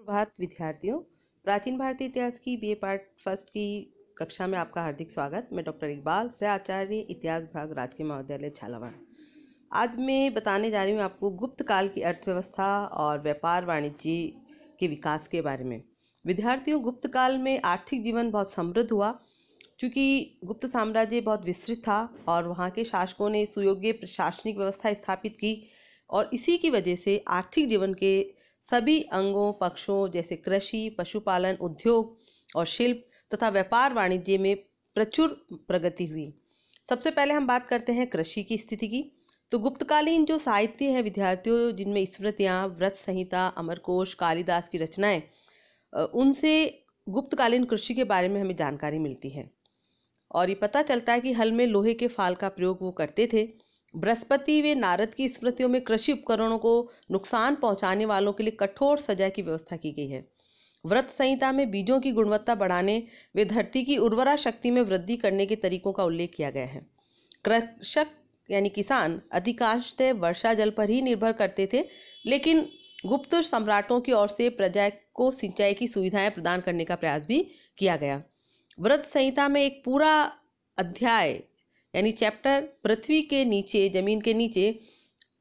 सुप्रभात विद्यार्थियों। प्राचीन भारतीय इतिहास की बीए पार्ट फर्स्ट की कक्षा में आपका हार्दिक स्वागत। मैं डॉक्टर इकबाल, सह आचार्य इतिहास विभाग, राजकीय महाविद्यालय झालावाड़। आज मैं बताने जा रही हूँ आपको गुप्त काल की अर्थव्यवस्था और व्यापार वाणिज्य के विकास के बारे में। विद्यार्थियों, गुप्त काल में आर्थिक जीवन बहुत समृद्ध हुआ, क्योंकि गुप्त साम्राज्य बहुत विस्तृत था और वहाँ के शासकों ने सुयोग्य प्रशासनिक व्यवस्था स्थापित की और इसी की वजह से आर्थिक जीवन के सभी अंगों पक्षों जैसे कृषि, पशुपालन, उद्योग और शिल्प तथा व्यापार वाणिज्य में प्रचुर प्रगति हुई। सबसे पहले हम बात करते हैं कृषि की स्थिति की। तो गुप्तकालीन जो साहित्य है विद्यार्थियों, जिनमें स्मृतियाँ, व्रत संहिता, अमरकोश, कालिदास की रचनाएं, उनसे गुप्तकालीन कृषि के बारे में हमें जानकारी मिलती है और ये पता चलता है कि हल में लोहे के फाल का प्रयोग वो करते थे। बृहस्पति व नारद की स्मृतियों में कृषि उपकरणों को नुकसान पहुंचाने वालों के लिए कठोर सजा की व्यवस्था की गई है। व्रत संहिता में बीजों की गुणवत्ता बढ़ाने व धरती की उर्वरा शक्ति में वृद्धि करने के तरीकों का उल्लेख किया गया है। कृषक यानी किसान अधिकांशतः वर्षा जल पर ही निर्भर करते थे, लेकिन गुप्त सम्राटों की ओर से प्रजा को सिंचाई की सुविधाएं प्रदान करने का प्रयास भी किया गया। व्रत संहिता में एक पूरा अध्याय यानी चैप्टर पृथ्वी के नीचे, जमीन के नीचे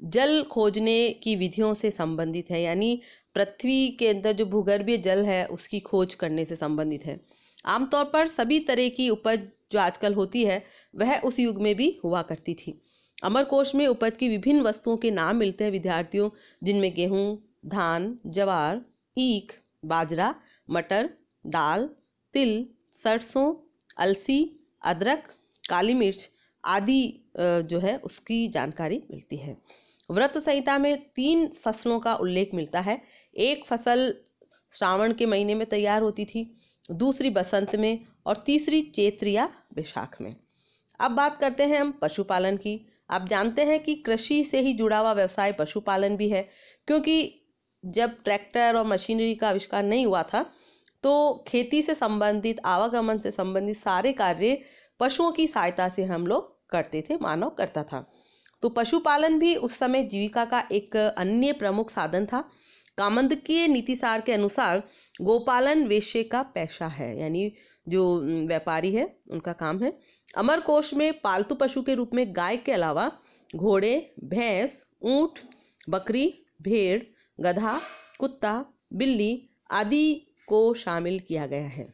जल खोजने की विधियों से संबंधित है, यानी पृथ्वी के अंदर जो भूगर्भीय जल है उसकी खोज करने से संबंधित है। आमतौर पर सभी तरह की उपज जो आजकल होती है वह उस युग में भी हुआ करती थी। अमरकोश में उपज की विभिन्न वस्तुओं के नाम मिलते हैं विद्यार्थियों, जिनमें गेहूं, धान, ज्वार, ईख, बाजरा, मटर, दाल, तिल, सरसों, अलसी, अदरक, काली मिर्च आदि जो है उसकी जानकारी मिलती है। व्रत संहिता में 3 फसलों का उल्लेख मिलता है। एक फसल श्रावण के महीने में तैयार होती थी, दूसरी बसंत में और तीसरी चैत्र या बैसाख में। अब बात करते हैं हम पशुपालन की। आप जानते हैं कि कृषि से ही जुड़ा हुआ व्यवसाय पशुपालन भी है, क्योंकि जब ट्रैक्टर और मशीनरी का आविष्कार नहीं हुआ था तो खेती से संबंधित, आवागमन से संबंधित सारे कार्य पशुओं की सहायता से हम लोग करते थे, मानव करता था। तो पशुपालन भी उस समय जीविका का एक अन्य प्रमुख साधन था। कामंदकीय नीतिसार के अनुसार गोपालन वेश्य का पेशा है, यानी जो व्यापारी है उनका काम है। अमरकोश में पालतू पशु के रूप में गाय के अलावा घोड़े, भैंस, ऊंट, बकरी, भेड़, गधा, कुत्ता, बिल्ली आदि को शामिल किया गया है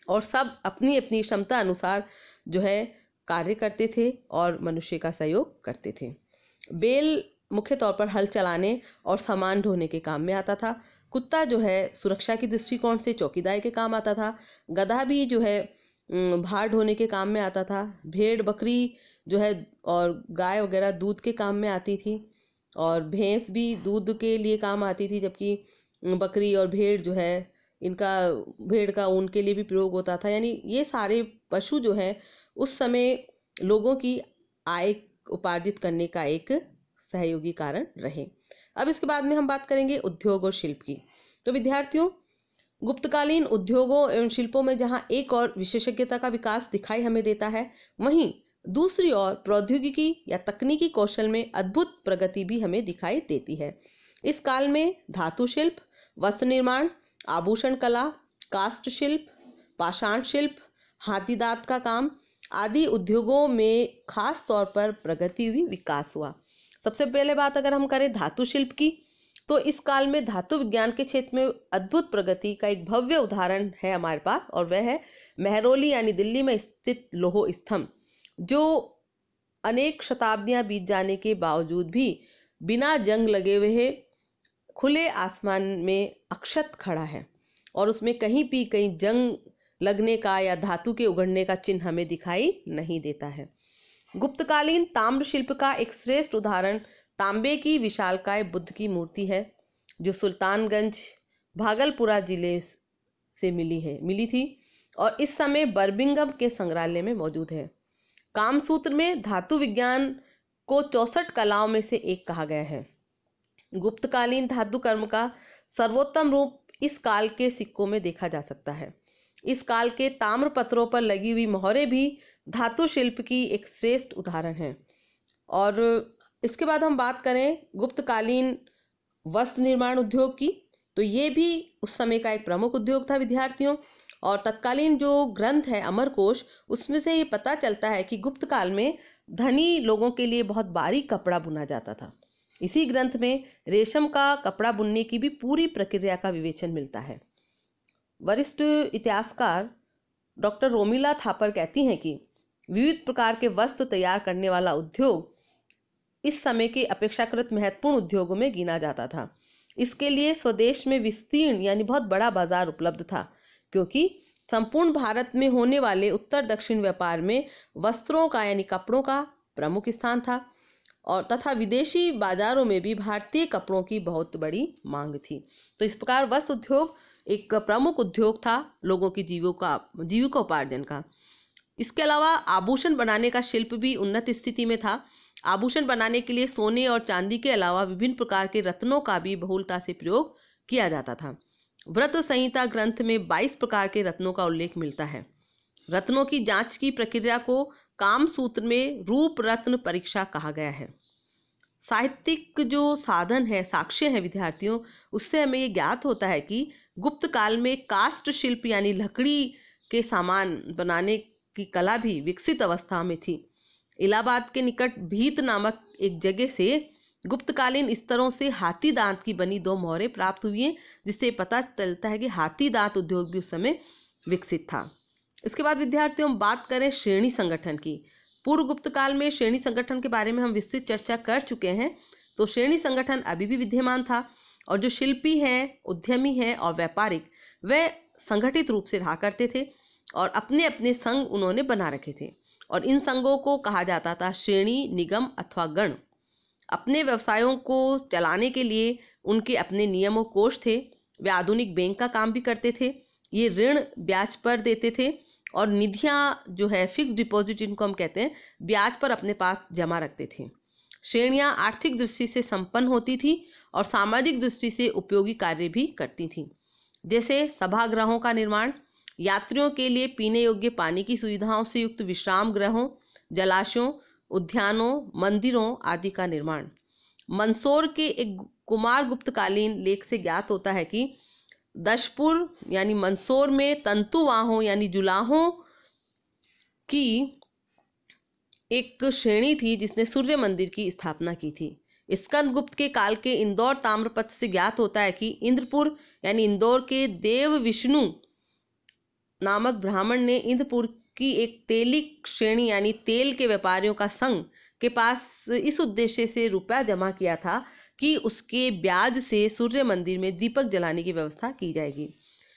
और सब अपनी अपनी क्षमता अनुसार जो है कार्य करते थे और मनुष्य का सहयोग करते थे। बैल मुख्य तौर पर हल चलाने और सामान ढोने के काम में आता था। कुत्ता जो है सुरक्षा की दृष्टिकोण से चौकीदारी के काम आता था। गधा भी जो है भार ढोने के काम में आता था। भेड़, बकरी जो है और गाय वगैरह दूध के काम में आती थी और भैंस भी दूध के लिए काम आती थी, जबकि बकरी और भेड़ जो है इनका, भेड़ का ऊन के लिए भी प्रयोग होता था। यानी ये सारे पशु जो है उस समय लोगों की आय उपार्जित करने का एक सहयोगी कारण रहे। अब इसके बाद में हम बात करेंगे उद्योग और शिल्प की। तो विद्यार्थियों, गुप्तकालीन उद्योगों एवं शिल्पों में जहां एक और विशेषज्ञता का विकास दिखाई हमें देता है, वहीं दूसरी ओर प्रौद्योगिकी या तकनीकी कौशल में अद्भुत प्रगति भी हमें दिखाई देती है। इस काल में धातु शिल्प, वस्त्र निर्माण, आभूषण कला, काष्ठ शिल्प, पाषाण शिल्प, हाथी दांत का काम आदि उद्योगों में खास तौर पर प्रगति हुई, विकास हुआ। सबसे पहले बात अगर हम करें धातु शिल्प की, तो इस काल में धातु विज्ञान के क्षेत्र में अद्भुत प्रगति का एक भव्य उदाहरण है हमारे पास, और वह है मेहरौली यानी दिल्ली में स्थित लौह स्तंभ, जो अनेक शताब्दियां बीत जाने के बावजूद भी बिना जंग लगे हुए खुले आसमान में अक्षत खड़ा है और उसमें कहीं भी कहीं जंग लगने का या धातु के उगड़ने का चिन्ह हमें दिखाई नहीं देता है। गुप्तकालीन ताम्र शिल्प का एक श्रेष्ठ उदाहरण तांबे की विशालकाय बुद्ध की मूर्ति है, जो सुल्तानगंज, भागलपुरा जिले से मिली थी और इस समय बर्मिंघम के संग्रहालय में मौजूद है। कामसूत्र में धातु विज्ञान को 64 कलाओं में से एक कहा गया है। गुप्तकालीन धातु कर्म का सर्वोत्तम रूप इस काल के सिक्कों में देखा जा सकता है। इस काल के ताम्र पत्रों पर लगी हुई मोहरें भी धातु शिल्प की एक श्रेष्ठ उदाहरण है। और इसके बाद हम बात करें गुप्तकालीन वस्त्र निर्माण उद्योग की, तो ये भी उस समय का एक प्रमुख उद्योग था विद्यार्थियों। और तत्कालीन जो ग्रंथ है अमरकोश, उसमें से ये पता चलता है कि गुप्त काल में धनी लोगों के लिए बहुत बारीक कपड़ा बुना जाता था। इसी ग्रंथ में रेशम का कपड़ा बुनने की भी पूरी प्रक्रिया का विवेचन मिलता है। वरिष्ठ इतिहासकार डॉक्टर रोमिला थापर कहती हैं कि विविध प्रकार के वस्त्र तैयार करने वाला उद्योग इस समय के अपेक्षाकृत महत्वपूर्ण उद्योगों में गिना जाता था। इसके लिए स्वदेश में विस्तीर्ण यानी बहुत बड़ा बाजार उपलब्ध था, क्योंकि संपूर्ण भारत में होने वाले उत्तर दक्षिण व्यापार में वस्त्रों का यानी कपड़ों का प्रमुख स्थान था, और तथा विदेशी बाजारों में भी भारतीय कपड़ों की बहुत बड़ी मांग थी। तो इस प्रकार वस्त्र उद्योग एक प्रमुख उद्योग था लोगों की जीविकोपार्जन का। इसके अलावा आभूषण बनाने का शिल्प भी उन्नत स्थिति में था। आभूषण बनाने के लिए सोने और चांदी के अलावा विभिन्न प्रकार के रत्नों का भी बहुलता से प्रयोग किया जाता था। व्रत संहिता ग्रंथ में 22 प्रकार के रत्नों का उल्लेख मिलता है। रत्नों की जांच की प्रक्रिया को काम सूत्र में रूप रत्न परीक्षा कहा गया है। साहित्यिक जो साधन है, साक्ष्य है विद्यार्थियों, उससे हमें ये ज्ञात होता है कि गुप्त काल में काष्ठ शिल्प यानी लकड़ी के सामान बनाने की कला भी विकसित अवस्था में थी। इलाहाबाद के निकट भीत नामक एक जगह से गुप्तकालीन स्तरों से हाथी दांत की बनी 2 मोहरें प्राप्त हुई हैं, जिससे पता चलता है कि हाथी दांत उद्योग भी उस समय विकसित था। इसके बाद विद्यार्थियों बात करें श्रेणी संगठन की। पूर्व गुप्त काल में श्रेणी संगठन के बारे में हम विस्तृत चर्चा कर चुके हैं। तो श्रेणी संगठन अभी भी विद्यमान था, और जो शिल्पी हैं, उद्यमी हैं और व्यापारिक, वे संगठित रूप से रहा करते थे और अपने अपने संघ उन्होंने बना रखे थे, और इन संघों को कहा जाता था श्रेणी, निगम अथवा गण। अपने व्यवसायों को चलाने के लिए उनके अपने नियम और कोष थे। वे आधुनिक बैंक का काम भी करते थे। ये ऋण ब्याज पर देते थे, और निधियाँ जो है फिक्स डिपॉजिट जिनको हम कहते हैं, ब्याज पर अपने पास जमा रखते थे। श्रेणियाँ आर्थिक दृष्टि से संपन्न होती थी और सामाजिक दृष्टि से उपयोगी कार्य भी करती थीं, जैसे सभागृहों का निर्माण, यात्रियों के लिए पीने योग्य पानी की सुविधाओं से युक्त विश्राम गृहों, जलाशयों, उद्यानों, मंदिरों आदि का निर्माण। मंदसौर के एक कुमार गुप्तकालीन लेख से ज्ञात होता है कि दशपुर यानी मंदसौर में तंतुवाहों यानी जुलाहों की एक श्रेणी थी जिसने सूर्य मंदिर की स्थापना की थी। स्कंदगुप्त के काल के इंदौर ताम्रपत्र से ज्ञात होता है कि इंद्रपुर यानी इंदौर के देव विष्णु नामक ब्राह्मण ने इंद्रपुर की एक तेलिक श्रेणी यानी तेल के व्यापारियों का संघ के पास इस उद्देश्य से रुपया जमा किया था कि उसके ब्याज से सूर्य मंदिर में दीपक जलाने की व्यवस्था की जाएगी।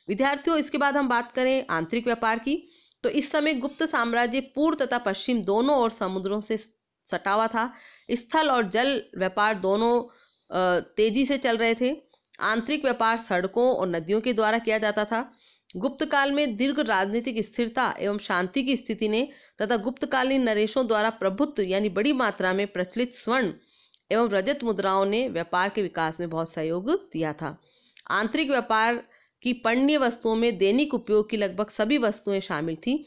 विद्यार्थियों, इसके बाद हम बात करें आंतरिक व्यापार की। तो इस समय गुप्त साम्राज्य पूर्व तथा पश्चिम दोनों ओर समुद्रों से सटा हुआ था। स्थल और जल व्यापार दोनों तेजी से चल रहे थे। आंतरिक व्यापार सड़कों और नदियों के द्वारा किया जाता था। गुप्त काल में दीर्घ राजनीतिक स्थिरता एवं शांति की स्थिति ने तथा गुप्तकालीन नरेशों द्वारा प्रभुत्व यानी बड़ी मात्रा में प्रचलित स्वर्ण एवं रजत मुद्राओं ने व्यापार के विकास में बहुत सहयोग दिया था। आंतरिक व्यापार की पण्य वस्तुओं में दैनिक उपयोग की लगभग सभी वस्तुएं शामिल थीं,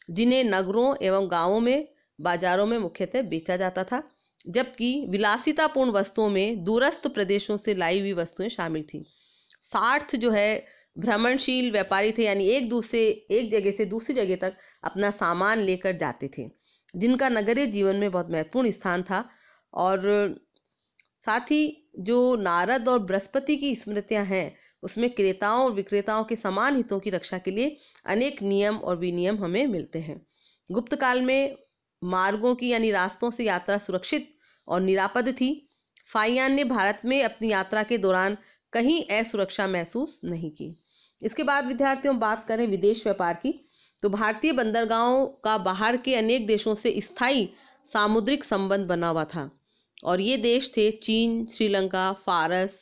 जिन्हें नगरों एवं गांवों में बाजारों में मुख्यतः बेचा जाता था, जबकि विलासितापूर्ण वस्तुओं में दूरस्थ प्रदेशों से लाई हुई वस्तुएं शामिल थीं। सार्थ जो है भ्रमणशील व्यापारी थे, यानी एक जगह से दूसरी जगह तक अपना सामान लेकर जाते थे, जिनका नगरीय जीवन में बहुत महत्वपूर्ण स्थान था। और साथ ही जो नारद और बृहस्पति की स्मृतियां हैं, उसमें क्रेताओं और विक्रेताओं के समान हितों की रक्षा के लिए अनेक नियम और विनियम हमें मिलते हैं। गुप्त काल में मार्गों की यानी रास्तों से यात्रा सुरक्षित और निरापद थी। फाहियान ने भारत में अपनी यात्रा के दौरान कहीं असुरक्षा महसूस नहीं की। इसके बाद विद्यार्थियों बात करें विदेश व्यापार की, तो भारतीय बंदरगाहों का बाहर के अनेक देशों से स्थायी सामुद्रिक संबंध बना हुआ था, और ये देश थे चीन, श्रीलंका, फारस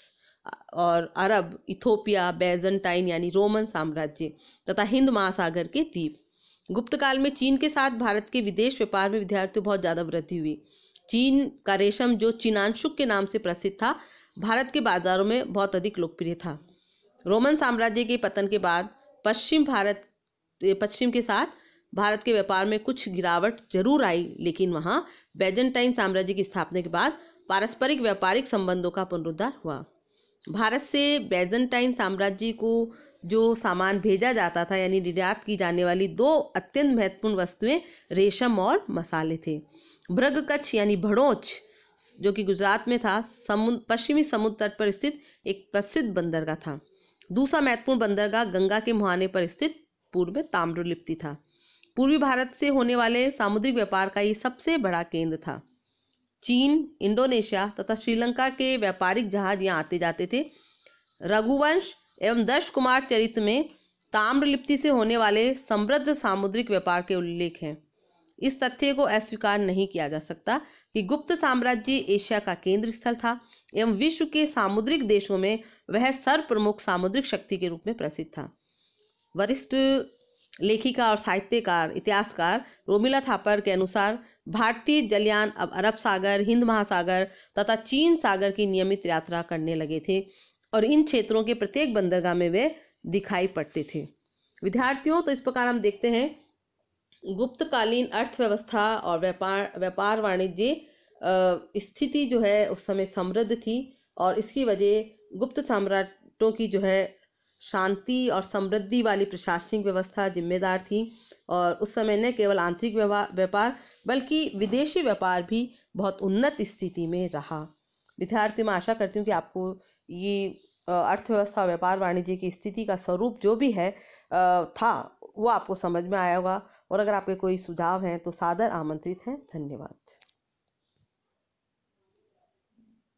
और अरब, इथोपिया, बैजेंटाइन यानी रोमन साम्राज्य तथा हिंद महासागर के द्वीप। गुप्त काल में चीन के साथ भारत के विदेश व्यापार में विद्यार्थियों बहुत ज़्यादा वृद्धि हुई। चीन का रेशम जो चीनांशुक के नाम से प्रसिद्ध था, भारत के बाजारों में बहुत अधिक लोकप्रिय था। रोमन साम्राज्य के पतन के बाद पश्चिम के साथ भारत के व्यापार में कुछ गिरावट जरूर आई, लेकिन वहाँ बैजेंटाइन साम्राज्य की स्थापना के बाद पारस्परिक व्यापारिक संबंधों का पुनरुद्धार हुआ। भारत से बैजेंटाइन साम्राज्य को जो सामान भेजा जाता था यानी निर्यात की जाने वाली दो अत्यंत महत्वपूर्ण वस्तुएं रेशम और मसाले थे। बृगकच्छ यानी भड़ोच जो कि गुजरात में था, पश्चिमी समुद्र तट पर स्थित एक प्रसिद्ध बंदरगाह था। दूसरा महत्वपूर्ण बंदरगाह गंगा के मुहाने पर स्थित पूर्व में ताम्रलिप्ति था। पूर्वी भारत से होने वाले सामुद्रिक व्यापार का ये सबसे बड़ा केंद्र था। चीन, इंडोनेशिया तथा श्रीलंका के व्यापारिक जहाज यहाँ आते जाते थे। रघुवंश एवं दश कुमार चरित्र में ताम्रलिप्ति से होने वाले समृद्ध सामुद्रिक व्यापार के उल्लेख हैं। इस तथ्य को अस्वीकार नहीं किया जा सकता कि गुप्त साम्राज्य एशिया का केंद्र स्थल था एवं विश्व के सामुद्रिक देशों में वह सर्वप्रमुख सामुद्रिक शक्ति के रूप में प्रसिद्ध था। वरिष्ठ लेखिका और साहित्यकार इतिहासकार रोमिला थापर के अनुसार भारतीय जलयान अब अरब सागर, हिंद महासागर तथा चीन सागर की नियमित यात्रा करने लगे थे और इन क्षेत्रों के प्रत्येक बंदरगाह में वे दिखाई पड़ते थे। विद्यार्थियों, तो इस प्रकार हम देखते हैं गुप्तकालीन अर्थव्यवस्था और व्यापार वाणिज्य स्थिति जो है उस समय समृद्ध थी और इसकी वजह गुप्त सम्राटों की जो है शांति और समृद्धि वाली प्रशासनिक व्यवस्था जिम्मेदार थी। और उस समय न केवल आंतरिक व्यापार बल्कि विदेशी व्यापार भी बहुत उन्नत स्थिति में रहा। विद्यार्थी, मैं आशा करती हूँ कि आपको ये अर्थव्यवस्था व्यापार वाणिज्य की स्थिति का स्वरूप जो भी है था वो आपको समझ में आया होगा। और अगर आपके कोई सुझाव हैं तो सादर आमंत्रित हैं। धन्यवाद।